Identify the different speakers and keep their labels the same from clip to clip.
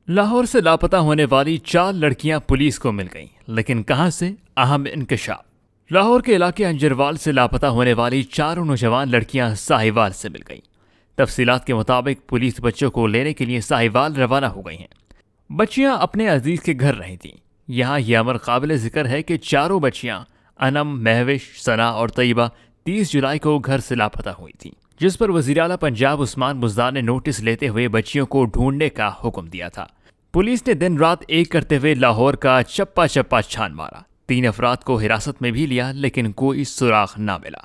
Speaker 1: لاہور سے لاپتہ ہونے والی 4 لڑکیاں پولیس کو مل گئیں، لیکن کہاں سے؟ اہم انکشاف۔ لاہور کے علاقے انجروال سے لاپتہ ہونے والی 4 نوجوان لڑکیاں ساہیوال سے مل گئیں۔ تفصیلات کے مطابق پولیس بچوں کو لینے کے لیے ساہیوال روانہ ہو گئی ہیں۔ بچیاں اپنے عزیز کے گھر رہی تھیں۔ یہاں یہ امر قابل ذکر ہے کہ چاروں بچیاں انم، مہوش، ثنا اور طیبہ 30 جولائی کو گھر سے لاپتہ ہوئی تھیں، جس پر وزیراعلیٰ پنجاب عثمان بزدار نے نوٹس لیتے ہوئے بچیوں کو ڈھونڈنے کا حکم دیا تھا۔ پولیس نے دن رات ایک کرتے ہوئے لاہور کا چپا چپا چھان مارا۔ 3 افراد کو حراست میں بھی لیا، لیکن کوئی سراغ نہ ملا۔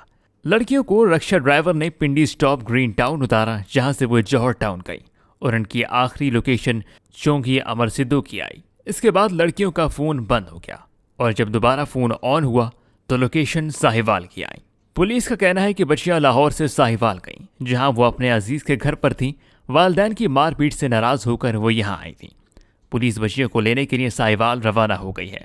Speaker 1: لڑکیوں کو رکشا ڈرائیور نے پنڈی سٹاپ گرین ٹاؤن اتارا، جہاں سے وہ جوہر ٹاؤن گئی اور ان کی آخری لوکیشن چونگی امر سدھو کی آئی۔ اس کے بعد لڑکیوں کا فون بند ہو گیا اور جب دوبارہ فون آن ہوا تو لوکیشن ساہیوال کی آئی۔ پولیس کا کہنا ہے کہ بچیاں لاہور سے ساہیوال گئیں، جہاں وہ اپنے عزیز کے گھر پر تھیں۔ والدین کی مار پیٹ سے ناراض ہو کر وہ یہاں آئی تھیں۔ پولیس بچیوں کو لینے کے لیے ساہیوال روانہ ہو گئی ہے۔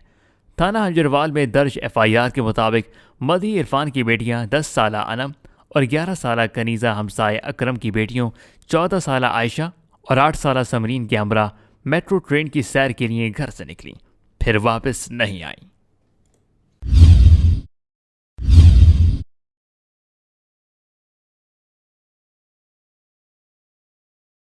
Speaker 1: تھانہ انجروال میں درج FIR کے مطابق مدی عرفان کی بیٹیاں 10 سالہ انم اور 11 سالہ کنیزہ ہمسائے اکرم کی بیٹیوں 14 سالہ عائشہ اور 8 سالہ سمرین کے ہمراہ میٹرو ٹرین کی سیر کے لیے گھر سے نکلیں، پھر واپس نہیں آئیں۔